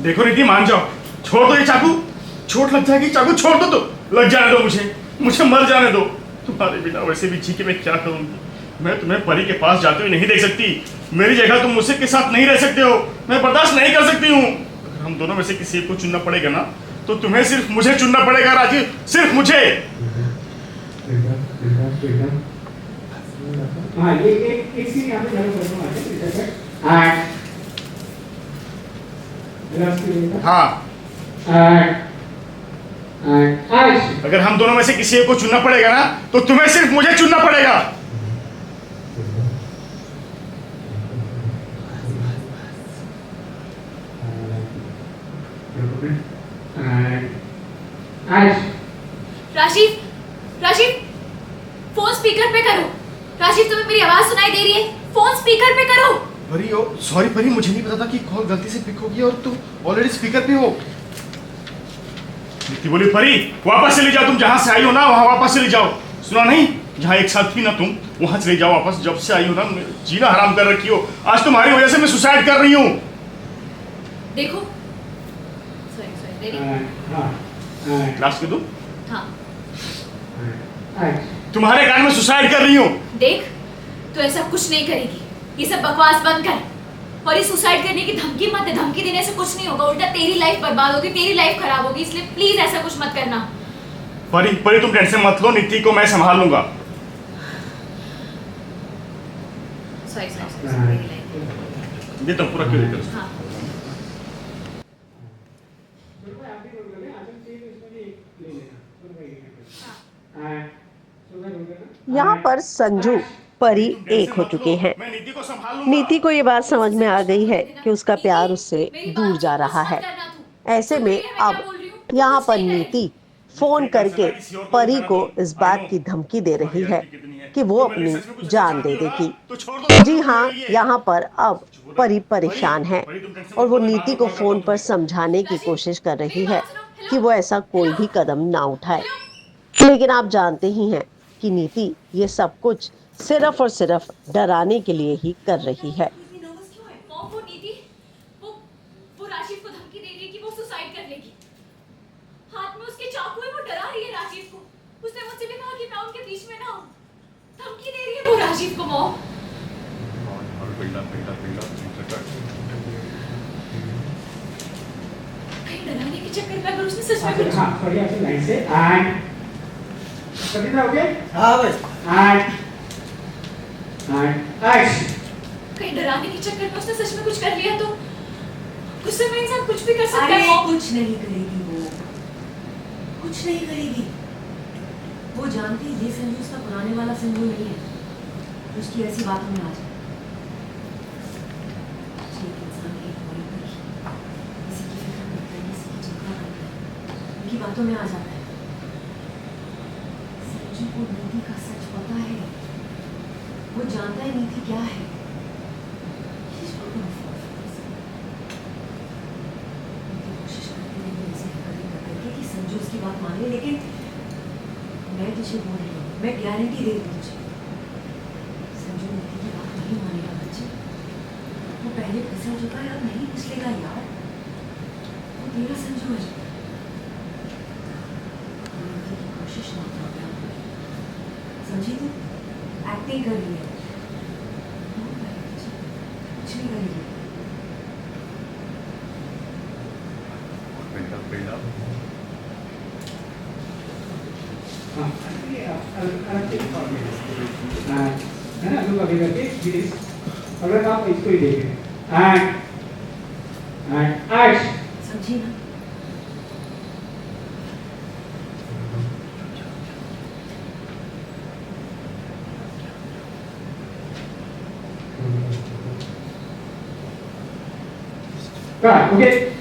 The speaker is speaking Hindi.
देखो नीति, मान जाओ, छोड़ दो ये चाकू, चोट लग जाएगी, चाकू छोड़ दो, तो लग जाने दो, मुझे मर जाने दो। तुम्हारे बिना वैसे भी जी के मैं क्या करूंगी। मैं तुम्हें परी के पास जाते हुए नहीं देख सकती। मेरी जगह तुम मुझसे के साथ नहीं रह सकते हो, मैं बर्दाश्त नहीं कर सकती हूँ। अगर हम दोनों में से किसी को चुनना पड़ेगा ना, तो तुम्हें सिर्फ मुझे चुनना पड़ेगा राजीव, सिर्फ मुझे। हाँ, ये एक सीन यहाँ पे हाँ, अगर हम दोनों में से किसी एक को चुनना पड़ेगा ना, तो तुम्हें सिर्फ मुझे चुनना पड़ेगा। राशिद, राशिद, फोन स्पीकर पे करो। राशिद, तुम्हें मेरी आवाज सुनाई दे रही है? फोन स्पीकर पे करो। परी, सॉरी परी, मुझे नहीं पता था कि कॉल गलती से पिक होगी और तुम ऑलरेडी स्पीकर पे हो। नीति बोली, परी वापस चली जाओ, तुम जहां से आई हो ना वहां वापस चली जाओ। सुना नहीं, जहां एक साथ थी ना तुम, वहां चले जाओ वापस। जब से आई हो ना, जीना हराम कर रखी हो। आज तुम्हारी वजह से मैं सुसाइड कर रही हूँ। देखो, क्लास के दो, हाँ, तुम्हारे कारण मैं सुसाइड कर रही हूँ। देख, तो ऐसा कुछ नहीं करेगी। ये सब बकवास बंद कर और ये सुसाइड करने की धमकी मत दे। धमकी देने से कुछ नहीं होगा, उल्टा तेरी लाइफ बर्बाद होगी, तेरी लाइफ खराब होगी। इसलिए प्लीज ऐसा कुछ मत करना। परी, परी तुम टेंशन मत लो, नीति को मैं संभाल लूंगा। ये तो पूरा क्यों लेकर? हाँ। यहाँ पर संजू परी एक हो चुके हैं। नीति को ये बात समझ में आ गई है कि उसका प्यार उससे दूर जा रहा है। ऐसे में अब यहाँ पर नीति फोन करके परी को इस बात की धमकी दे रही है कि वो अपनी जान दे देगी। जी हाँ, यहाँ पर अब परी परेशान है और वो नीति को फोन पर समझाने की कोशिश कर रही है कि वो ऐसा कोई भी कदम ना उठाए। लेकिन आप जानते ही हैं कि नीति ये सब कुछ सिर्फ और सिर्फ डराने के लिए ही कर रही है। वो राशिद को धमकी दे रही है कि वो सुसाइड कर लेगी। हाथ में उसके चाकू है, वो डरा रही है राशिद को। उसने मुझसे भी कहा कि मैं उनके बीच में ना हूँ। धमकी दे रही है वो राशिद को। मॉम, कहीं डराने के चक्कर में अगर उसने सच में कुछ लाइन से एंड ओके, हाँ भाई, कहीं डराने के चक्कर में उसने सच में कुछ कर लिया तो गुस्से में इंसान कुछ भी कर सकता है। कुछ नहीं करेगी वो, कुछ नहीं करेगी। वो जानती है ये संजू उसका पुराने वाला संजू नहीं है, उसकी ऐसी बातों में आ जाए। एक इंसान एक बड़ी बड़ी किसी की फिक्र करता है, किसी की चिंता करता है, उनकी बातों में आ जाता है। संजू को नीति का सच पता है, वो जानता है नीति क्या है। संजू उसकी बात माने, लेकिन मैं तुझे बोल रही हूँ, मैं गारंटी दे रही हूँ तुझे, संजू नीति की बात नहीं मानेगा बच्चे। वो पहले फिसल चुका है, अब नहीं फिसलेगा यार। वो तेरा संजू है। नीति की कोशिश मत कर, समझी तू? एक्टिंग कर रही है, कुछ नहीं करेगी। है ना, लोग अभी करके प्लीज, अगर आप इसको ही देखें एंड समझी ना? ओके।